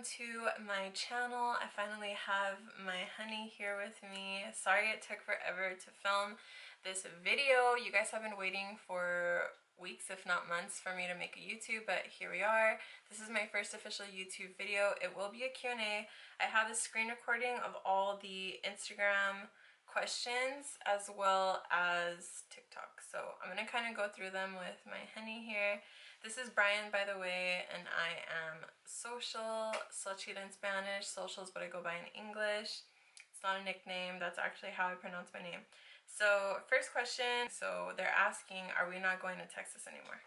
to my channel. I finally have my honey here with me. Sorry it took forever to film this video. You guys have been waiting for weeks if not months for me to make a YouTube, but here we are. This is my first official YouTube video. It will be a Q&A. I have a screen recording of all the Instagram questions as well as TikTok, so I'm gonna kind of go through them with my honey here. This is Brian, by the way, and I am social, Sochita in Spanish. Social is what I go by in English. It's not a nickname, that's actually how I pronounce my name. So first question, so they're asking, are we not going to Texas anymore?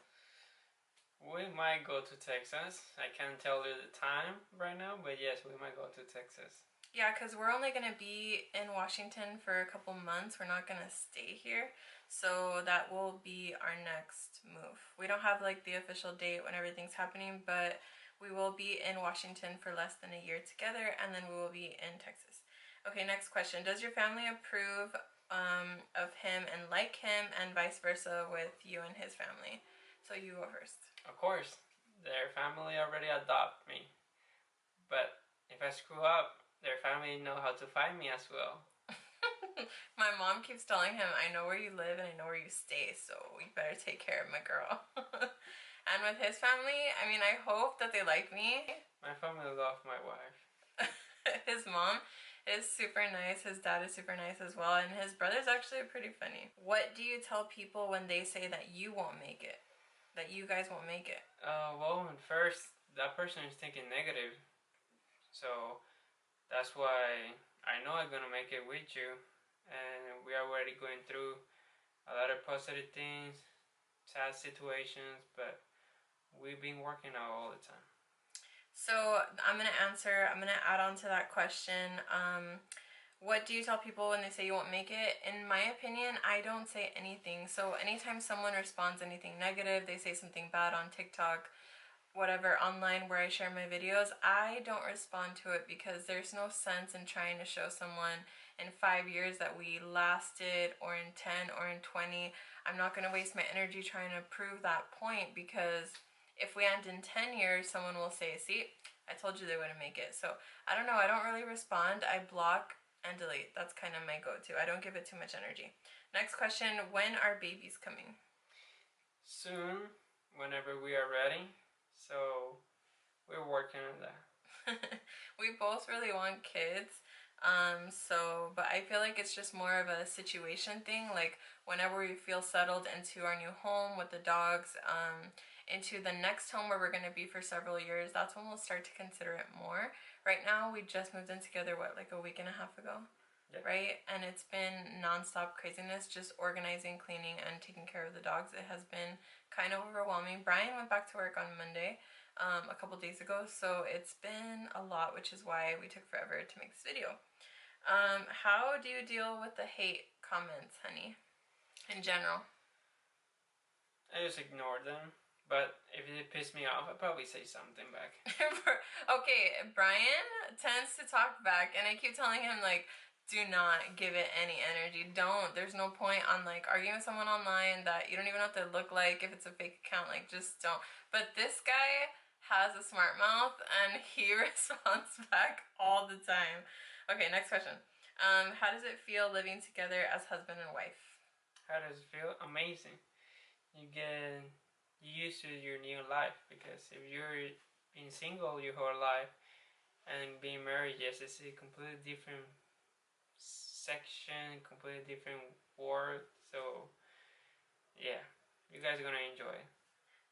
We might go to Texas. I can't tell you the time right now, but yes, we might go to Texas. Yeah, because we're only going to be in Washington for a couple months. We're not going to stay here. So that will be our next move. We don't have like the official date when everything's happening, but we will be in Washington for less than a year together, and then we will be in Texas. Okay, next question. Does your family approve of him and like him, and vice versa with you and his family? So you go first. Of course, their family already adopt me. But if I screw up, their family know how to find me as well. My mom keeps telling him, I know where you live and I know where you stay, so you better take care of my girl. And with his family, I mean, I hope that they like me. My family love my wife. His mom is super nice, his dad is super nice as well, and his brother's actually pretty funny. What do you tell people when they say that you won't make it? That you guys won't make it? Well, at first, that person is thinking negative. So that's why I know I'm gonna make it with you, and we are already going through a lot of positive things, sad situations, but we've been working out all the time. So I'm gonna add on to that question. What do you tell people when they say you won't make it? In my opinion, I don't say anything. So anytime someone responds anything negative, they say something bad on TikTok, whatever, online where I share my videos, I don't respond to it, because there's no sense in trying to show someone in 5 years that we lasted, or in 10 or in 20. I'm not going to waste my energy trying to prove that point, because if we end in 10 years, someone will say, see, I told you they wouldn't make it. So I don't know, I don't really respond. I block and delete. That's kind of my go-to. I don't give it too much energy. Next question, when are babies coming? Soon, whenever we are ready. So we're working on that. We both really want kids, but I feel like it's just more of a situation thing. Like whenever we feel settled into our new home with the dogs, into the next home where we're going to be for several years, that's when we'll start to consider it more. Right now, we just moved in together, what, like a week and a half ago? Yep. Right? And it's been non-stop craziness, just organizing, cleaning, and taking care of the dogs. It has been kind of overwhelming. Brian went back to work on Monday, a couple days ago, so it's been a lot, which is why we took forever to make this video. How do you deal with the hate comments, honey, in general? I just ignore them, but if it pisses me off, I'll probably say something back. Okay, Brian tends to talk back, and I keep telling him, like, do not give it any energy. Don't. There's no point on like arguing with someone online that you don't even know what they look like. If it's a fake account, like just don't. But this guy has a smart mouth and he responds back all the time. Okay, next question. How does it feel living together as husband and wife? How does it feel? Amazing. You get used to your new life, because if you're being single your whole life and being married, yes, it's a completely different section, completely different world. So yeah, you guys are gonna enjoy it.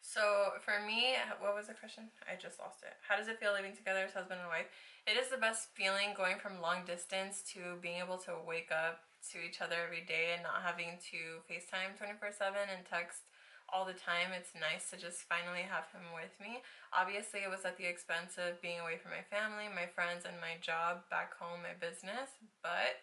So for me, what was the question? I just lost it. How does it feel living together as husband and wife? It is the best feeling, going from long distance to being able to wake up to each other every day and not having to FaceTime 24/7 and text all the time. It's nice to just finally have him with me. Obviously, it was at the expense of being away from my family, my friends, and my job back home, my business, but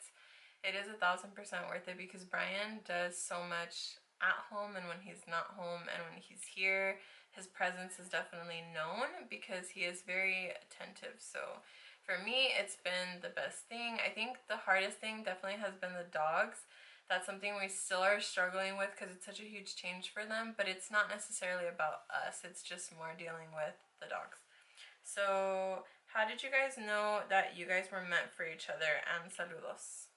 it is 1000% worth it, because Brian does so much at home and when he's not home, and when he's here, his presence is definitely known because he is very attentive. So for me, it's been the best thing. I think the hardest thing definitely has been the dogs. That's something we still are struggling with because it's such a huge change for them, but it's not necessarily about us. It's just more dealing with the dogs. So How did you guys know that you guys were meant for each other? And saludos.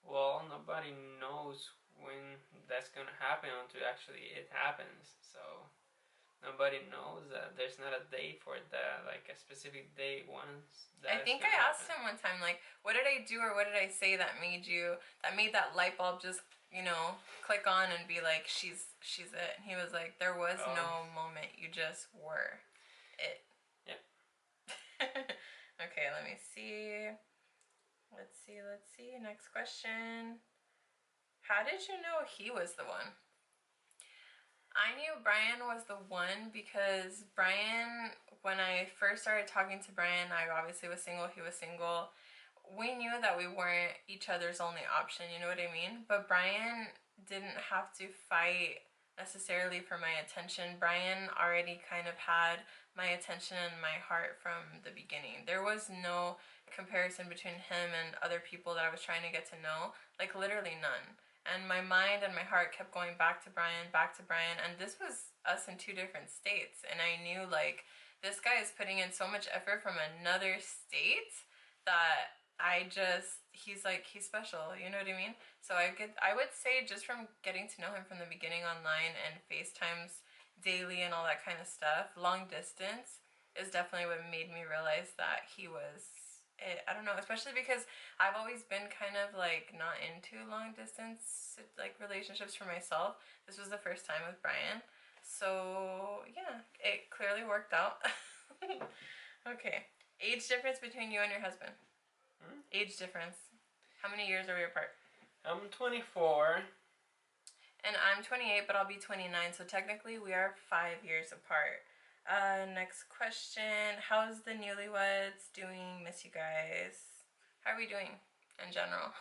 Well, nobody knows when that's gonna happen until actually it happens. So nobody knows that there's not a date for that, like a specific date once I that's think gonna I asked happen. him one time, like, what did I do or what did I say that made that light bulb just, click on and be like, she's it. And he was like, there was Oh, no moment. You just were it. yeah. Okay, let me see. Let's see. Next question. How did you know he was the one? I knew Brian was the one because Brian, when I first started talking to Brian, I obviously was single, he was single. We knew that we weren't each other's only option, you know what I mean? But Brian didn't have to fight necessarily for my attention. Brian already kind of had my attention and my heart from the beginning. There was no comparison between him and other people that I was trying to get to know, like literally none. And my mind and my heart kept going back to Brian, and this was us in two different states. And I knew, like, this guy is putting in so much effort from another state that he's special, you know what I mean? So I would say, just from getting to know him from the beginning online and FaceTimes daily and all that kind of stuff, long distance is definitely what made me realize that he was it. I don't know, especially because I've always been kind of like not into long distance like relationships for myself. This was the first time with Brian. So, yeah, it clearly worked out. Okay. Age difference between you and your husband. Age difference. How many years are we apart? I'm 24. And I'm 28, but I'll be 29. So technically we are 5 years apart. Next question. How's the newlyweds doing? Miss you guys. How are we doing in general?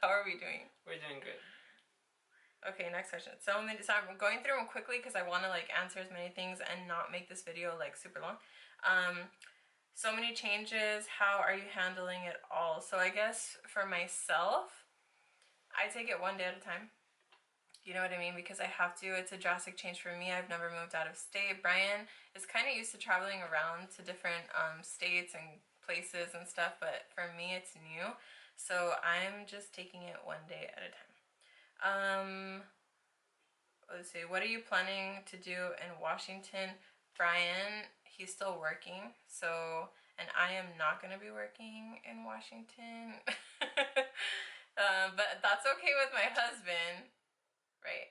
How are we doing? We're doing good. Okay, next question. So I'm going through them quickly because I want to like answer as many things and not make this video like super long. So many changes. How are you handling it all? So I guess for myself, I take it one day at a time. You know what I mean? Because I have to. It's a drastic change for me. I've never moved out of state. Brian is kind of used to traveling around to different states and places and stuff, but for me it's new. So I'm just taking it one day at a time. Let's see. What are you planning to do in Washington? Brian, he's still working, so, and I am not going to be working in Washington. But that's okay with my husband. Right?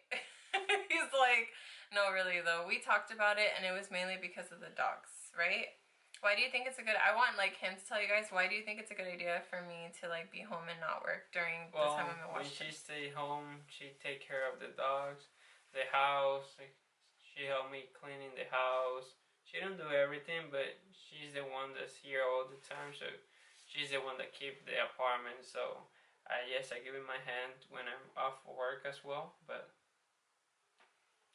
He's like, no, really though. We talked about it and it was mainly because of the dogs, right? Why do you think it's a good, I want like him to tell you guys, why do you think it's a good idea for me to like be home and not work during the time I'm in When Washington? she stay home, she take care of the dogs, the house. She help me cleaning the house. She don't do everything, but she's the one that's here all the time. So she's the one that keep the apartment. So yes, I give him my hand when I'm off work as well. But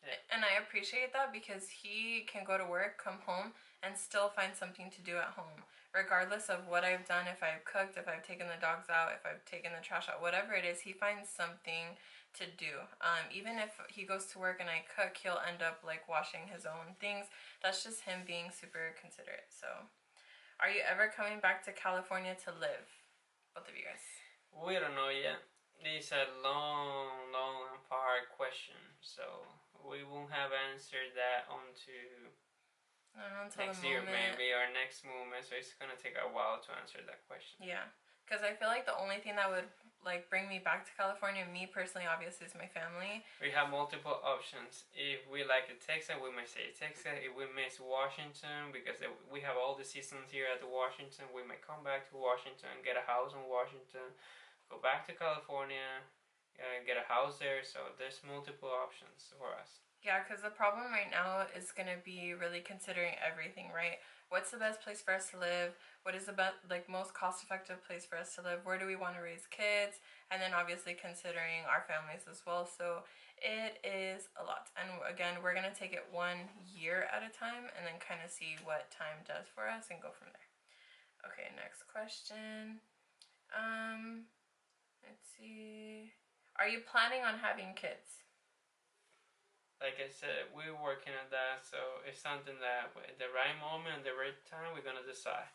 yeah. And I appreciate that because he can go to work, come home, and still find something to do at home. Regardless of what I've done, if I've cooked, if I've taken the dogs out, if I've taken the trash out, whatever it is, he finds something to do. Even if he goes to work and I cook, he'll end up like washing his own things. That's just him being super considerate. So, are you ever coming back to California to live? Both of you guys. We don't know yet. It's a long, long and hard question. So we won't have answered that until next year maybe, or next movement. So it's gonna take a while to answer that question. Yeah, because I feel like the only thing that would like bring me back to California, me personally, obviously, is my family. We have multiple options. If we like Texas, we may say Texas. If we miss Washington, because we have all the seasons here at the Washington, we may come back to Washington, get a house in Washington, go back to California, get a house there. So there's multiple options for us. Yeah, because the problem right now is going to be really considering everything, right? What's the best place for us to live? What is the most cost-effective place for us to live? Where do we want to raise kids? And then obviously considering our families as well. So it is a lot. And again, we're going to take it 1 year at a time and then kind of see what time does for us and go from there. Okay, next question. Let's see. Are you planning on having kids? like I said, we're working on that. So it's something that at the right moment, the right time, we're gonna decide.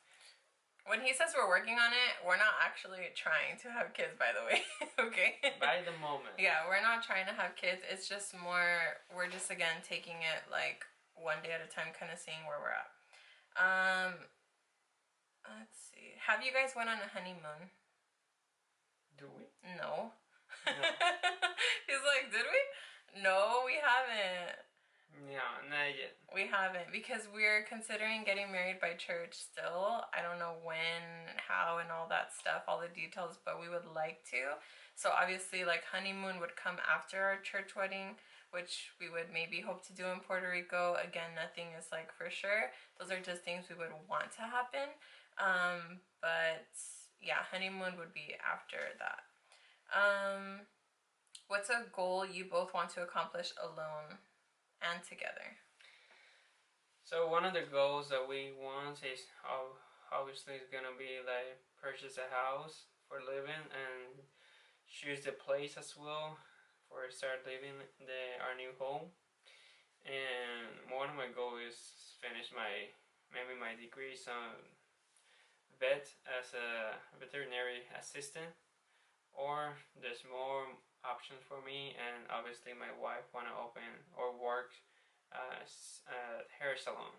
When he says we're working on it, we're not actually trying to have kids, by the way. Okay? By the moment. Yeah, we're not trying to have kids. It's just more, we're just, again, taking it, like, one day at a time, kind of seeing where we're at. Let's see. Have you guys went on a honeymoon? Do we? No. No. He's like, did we? No, we haven't. No, not yet. We haven't, because we're considering getting married by church still. I don't know when, how, and all that stuff, all the details, but we would like to. So obviously, like, honeymoon would come after our church wedding, which we would maybe hope to do in Puerto Rico. Again, nothing is like for sure. Those are just things we would want to happen. But yeah, honeymoon would be after that. What's a goal you both want to accomplish alone and together? So one of the goals that we want is obviously is gonna be like purchase a house for living and choose the place as well for start living our new home. And one of my goals is finish my degree on vet as a veterinary assistant, or there's more options for me, and obviously my wife want to open or work as a hair salon.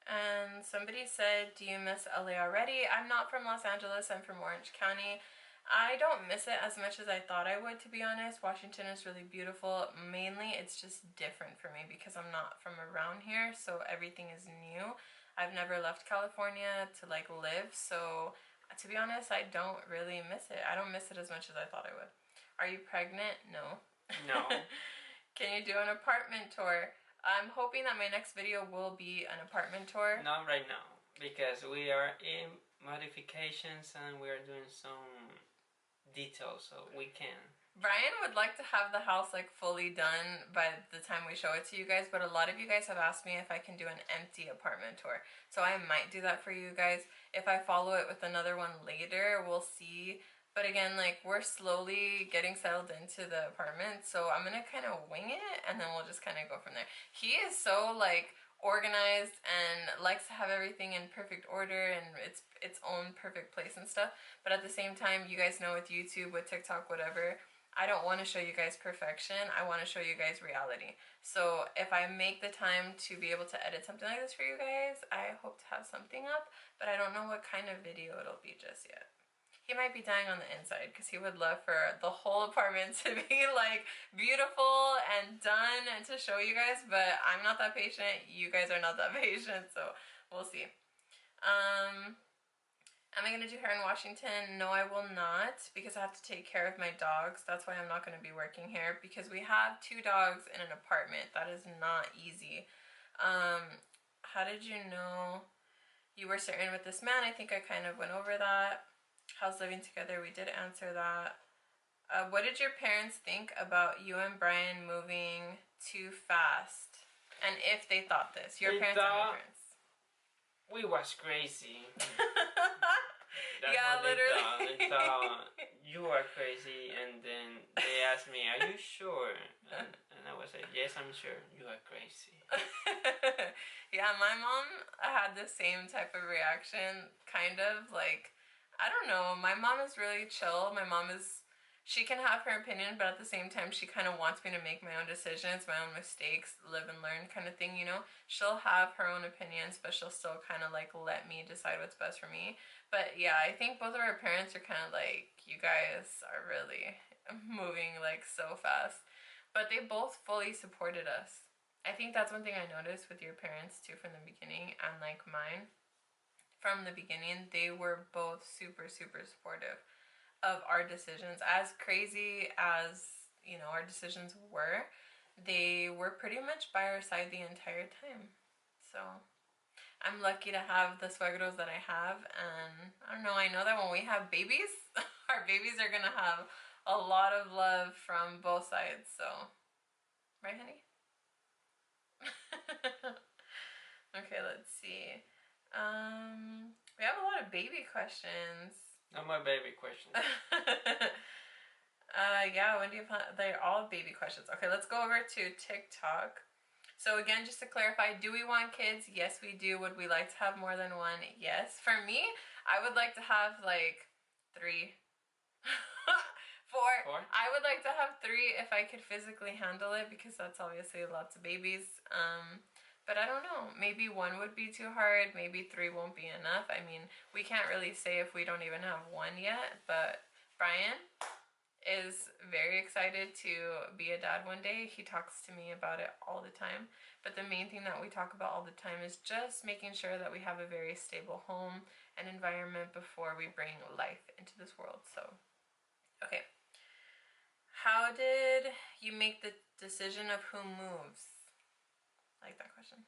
And somebody said, do you miss LA already? I'm not from Los Angeles, I'm from Orange County. I don't miss it as much as I thought I would, to be honest. Washington is really beautiful. Mainly, it's just different for me because I'm not from around here, so everything is new. I've never left California to like live, so to be honest, I don't really miss it. I don't miss it as much as I thought I would. Are you pregnant? No. No. Can you do an apartment tour? I'm hoping that my next video will be an apartment tour. Not right now, because we are in modifications and we are doing some details, so we can. Brian would like to have the house like fully done by the time we show it to you guys, but a lot of you guys have asked me if I can do an empty apartment tour. So I might do that for you guys. If I follow it with another one later, we'll see. But again, like, we're slowly getting settled into the apartment, so I'm gonna kind of wing it, and then we'll just kind of go from there. He is so, like, organized and likes to have everything in perfect order and its own perfect place and stuff. But at the same time, you guys know with YouTube, with TikTok, whatever, I don't want to show you guys perfection. I want to show you guys reality. So if I make the time to be able to edit something like this for you guys, I hope to have something up, but I don't know what kind of video it'll be just yet. He might be dying on the inside because he would love for the whole apartment to be like beautiful and done and to show you guys, but I'm not that patient. You guys are not that patient, so we'll see. Am I going to do hair in Washington? No, I will not, because I have to take care of my dogs. That's why I'm not going to be working here, because we have 2 dogs in an apartment. That is not easy. How did you know you were certain with this man? I think I kind of went over that. How's living together? We did answer that. What did your parents think about you and Brian moving too fast? And if they thought this, your parents and my parents. We was crazy. That's yeah, literally. They thought you are crazy, and then they asked me, "Are you sure?" And I was like, "Yes, I'm sure. You are crazy." Yeah, my mom had the same type of reaction, kind of like. I don't know. My mom is really chill. My mom is, she can have her opinion, but at the same time, she kind of wants me to make my own decisions, my own mistakes, live and learn kind of thing, you know? She'll have her own opinions, but she'll still kind of like let me decide what's best for me. But yeah, I think both of our parents are kind of like, you guys are really moving like so fast. But they both fully supported us. I think that's one thing I noticed with your parents too from the beginning, and like mine. From the beginning, they were both super, super supportive of our decisions. As crazy as, you know, our decisions were, they were pretty much by our side the entire time. So I'm lucky to have the suegros that I have, and I don't know, I know that when we have babies, our babies are gonna have a lot of love from both sides, so. Right, honey? Okay, let's see. We have a lot of baby questions. Not my baby questions. Yeah, when do you plan? They're all baby questions. Okay, let's go over to TikTok. So again, just to clarify, do we want kids? Yes, we do. Would we like to have more than one? Yes. For me, I would like to have like 3. 4. Four? I would like to have 3 if I could physically handle it, because that's obviously lots of babies. But I don't know. Maybe 1 would be too hard. Maybe 3 won't be enough. I mean, we can't really say if we don't even have 1 yet. But Brian is very excited to be a dad one day. He talks to me about it all the time. But the main thing that we talk about all the time is just making sure that we have a very stable home and environment before we bring life into this world. So, okay. How did you make the decision of who moves? I like that question.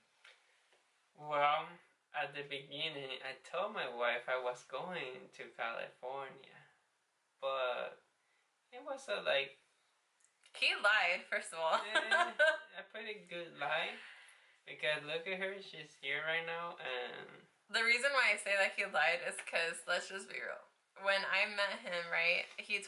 Well, at the beginning, I told my wife I was going to California, but it was like... He lied, first of all. A pretty good lie, because look at her, she's here right now, and... The reason why I say that he lied is because, let's just be real. When I met him, right, he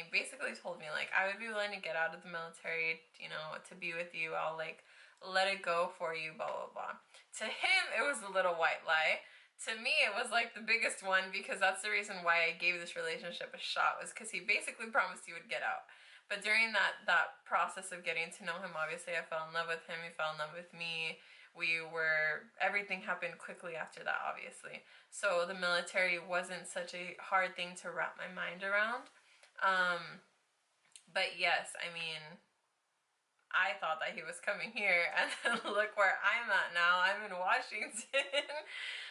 basically told me, like, I would be willing to get out of the military, you know, to be with you. I'll, like, let it go for you, blah, blah, blah. To him, it was a little white lie. To me, it was, like, the biggest one, because that's the reason why I gave this relationship a shot, was because he basically promised he would get out. But during that process of getting to know him, obviously, I fell in love with him. He fell in love with me. Everything happened quickly after that, obviously. So the military wasn't such a hard thing to wrap my mind around. But yes, I mean, I thought that he was coming here, and then look where I'm at now. I'm in Washington.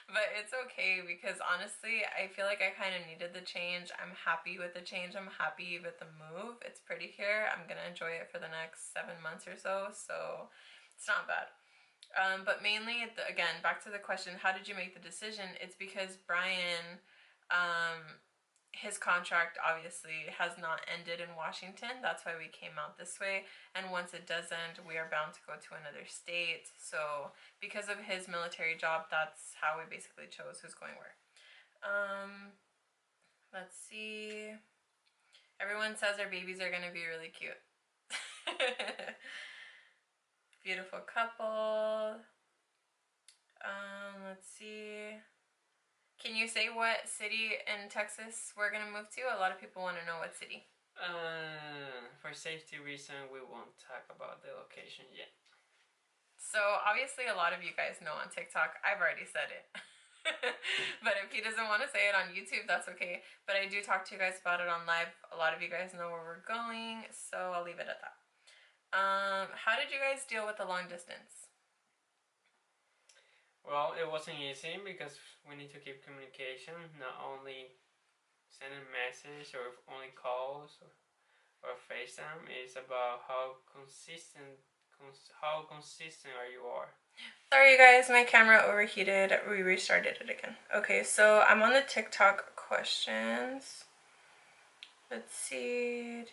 But it's okay, because honestly, I feel like I kind of needed the change. I'm happy with the change. I'm happy with the move. It's pretty here. I'm going to enjoy it for the next 7 months or so. So it's not bad. But mainly, again, back to the question, how did you make the decision? It's because Brian, his contract obviously has not ended in Washington. That's why we came out this way. And once it does end, we are bound to go to another state. So because of his military job, that's how we basically chose who's going where. Let's see. Everyone says our babies are going to be really cute. Beautiful couple. Let's see. Can you say what city in Texas we're gonna move to? A lot of people want to know what city. For safety reason, we won't talk about the location yet. So obviously a lot of you guys know on TikTok. I've already said it. But if he doesn't want to say it on YouTube, that's okay. But I do talk to you guys about it on live. A lot of you guys know where we're going, so I'll leave it at that. How did you guys deal with the long distance? Well, it wasn't easy, because we need to keep communication, not only sending messages or only calls or FaceTime. It's about how consistent you are. Sorry, you guys, my camera overheated. We restarted it again. Okay, so I'm on the TikTok questions. Let's see.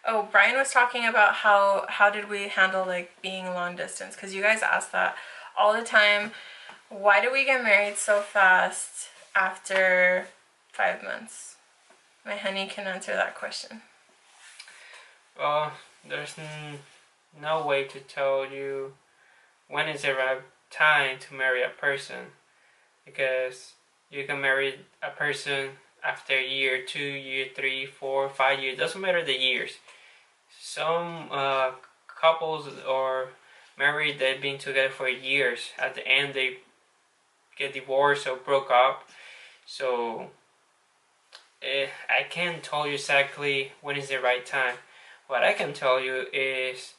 Oh, Brian was talking about how did we handle, like, being long distance, because you guys ask that all the time. Why do we get married so fast after 5 months? My honey can answer that question. Well, there's no way to tell you when is the right time to marry a person, because you can marry a person after a year, 2 years, 3, 4, 5 years. Doesn't matter the years. Some couples are married, they've been together for years. At the end, they get divorced or broke up. So I can't tell you exactly when is the right time. What I can tell you is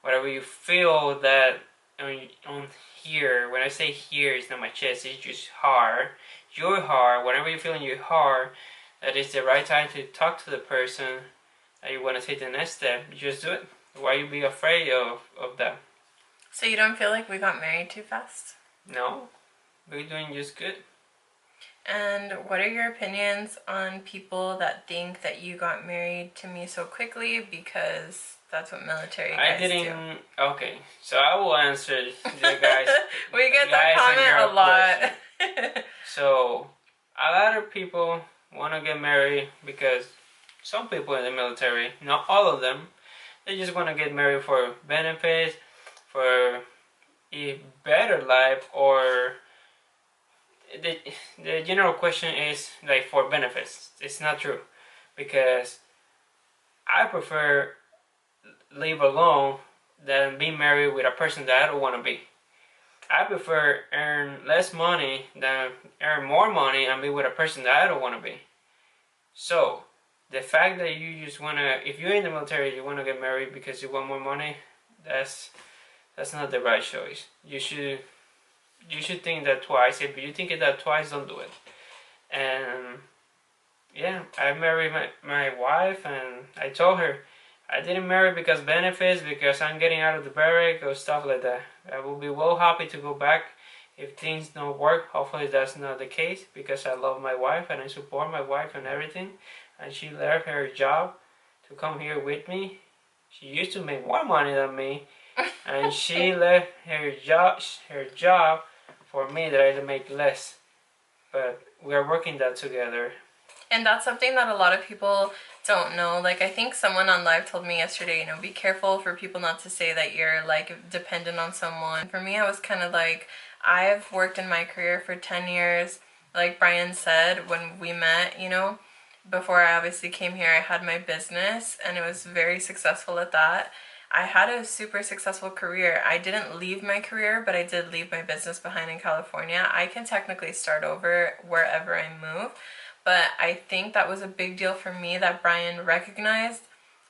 whatever you feel that on here. When I say here, it's not my chest, it's just heart. Your heart, whatever you feel in your heart, that is the right time to talk to the person that you want to take the next step. You just do it. Why you be afraid of that? So you don't feel like we got married too fast? No, we're doing just good. And what are your opinions on people that think that you got married to me so quickly because that's what military guys do? Okay, so I will answer the guys. We get that comment a lot. So, a lot of people want to get married because some people in the military, not all of them, they just want to get married for benefits, for a better life, or the general question is like for benefits. It's not true, because I prefer live alone than be married with a person that I don't want to be. I prefer earn less money than earn more money and be with a person that I don't want to be. So, the fact that you just wanna, if you're in the military, you wanna get married because you want more money, that's not the right choice. You should think that twice. If you think that twice, don't do it. And yeah, I married my wife, and I told her I didn't marry because benefits, because I'm getting out of the barrack or stuff like that. I will be well happy to go back if things don't work. Hopefully that's not the case, because I love my wife and I support my wife and everything. And she left her job to come here with me. She used to make more money than me, and she left her job for me that I make less. But we are working that together. And that's something that a lot of people don't know. Like, I think someone on live told me yesterday, you know, be careful for people not to say that you're like dependent on someone. For me, I was kind of like, I've worked in my career for 10 years. Like Brian said, when we met, you know, before I obviously came here, I had my business and it was very successful at that. I had a super successful career. I didn't leave my career, but I did leave my business behind in California. I can technically start over wherever I move. But I think that was a big deal for me that Brian recognized.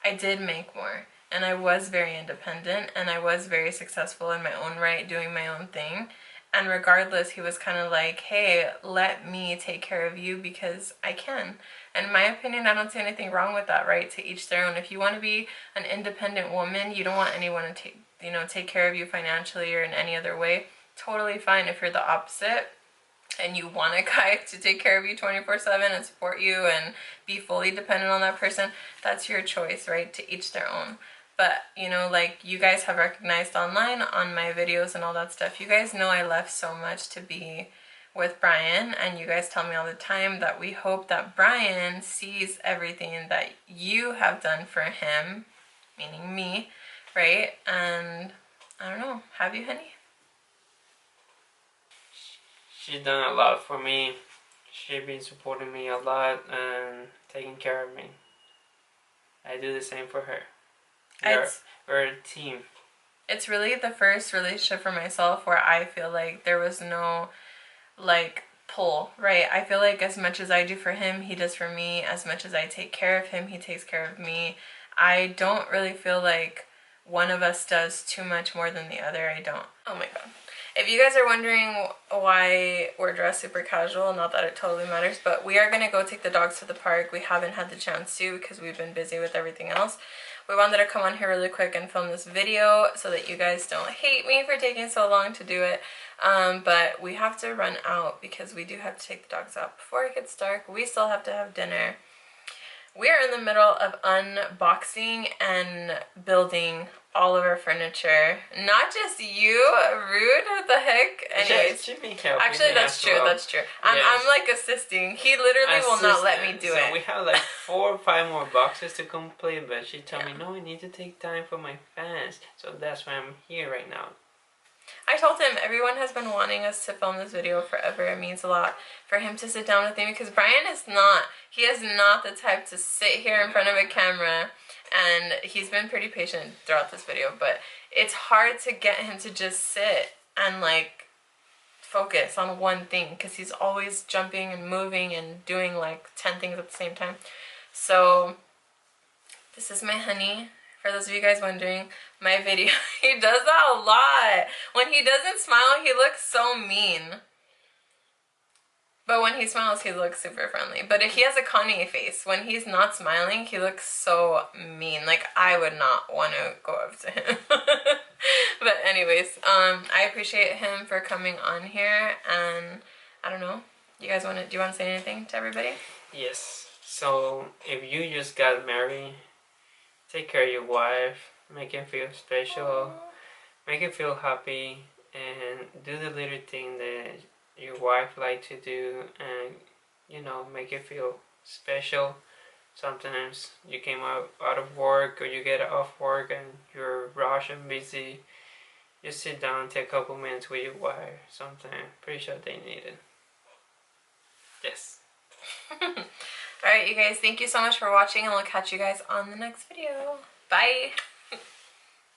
I did make more, and I was very independent, and I was very successful in my own right, doing my own thing. And regardless, he was kind of like, hey, let me take care of you because I can. And in my opinion, I don't see anything wrong with that, right? To each their own. If you want to be an independent woman, you don't want anyone to take care of you financially or in any other way. Totally fine. If you're the opposite, and you want a guy to take care of you 24/7 and support you and be fully dependent on that person, that's your choice, right? To each their own. But, you know, like you guys have recognized online on my videos and all that stuff, you guys know I left so much to be with Brian, and you guys tell me all the time that we hope that Brian sees everything that you have done for him, meaning me, right? And I don't know, have you, honey? She's done a lot for me. She's been supporting me a lot and taking care of me. I do the same for her. We're a team. It's really the first relationship for myself where I feel like there was no like pull, right? I feel like as much as I do for him, he does for me. As much as I take care of him, he takes care of me. I don't really feel like one of us does too much more than the other. I don't. Oh my god. If you guys are wondering why we're dressed super casual, not that it totally matters, but we are going to go take the dogs to the park. We haven't had the chance to because we've been busy with everything else. We wanted to come on here really quick and film this video so that you guys don't hate me for taking so long to do it. But we have to run out because we do have to take the dogs out before it gets dark. We still have to have dinner. We are in the middle of unboxing and building all of our furniture. Not just you, Rude, what the heck? Anyways, actually that's true, that's true. I'm like assisting. He literally will not let me do it. So we have like 4 or 5 more boxes to complete, but she told me, no, I need to take time for my fans. So that's why I'm here right now. I told him everyone has been wanting us to film this video forever. It means a lot for him to sit down with me because Brian is not the type to sit here in front of a camera, and he's been pretty patient throughout this video, but it's hard to get him to just sit and like focus on one thing because he's always jumping and moving and doing like 10 things at the same time. So this is my honey. For those of you guys wondering, my video, he does that a lot. When he doesn't smile, he looks so mean. But when he smiles, he looks super friendly. But if he has a Kanye face, when he's not smiling, he looks so mean. Like, I would not want to go up to him. But anyways, I appreciate him for coming on here. And I don't know, you guys do you want to say anything to everybody? Yes. So, if you just got married, take care of your wife, make him feel special, make him feel happy, and do the little thing that your wife like to do, and you know, make it feel special. Sometimes you came out of work or you get off work and you're rushed and busy. Just sit down, take a couple minutes with your wife. Something. Pretty sure they need it. Yes. Alright, you guys, thank you so much for watching, and we'll catch you guys on the next video. Bye!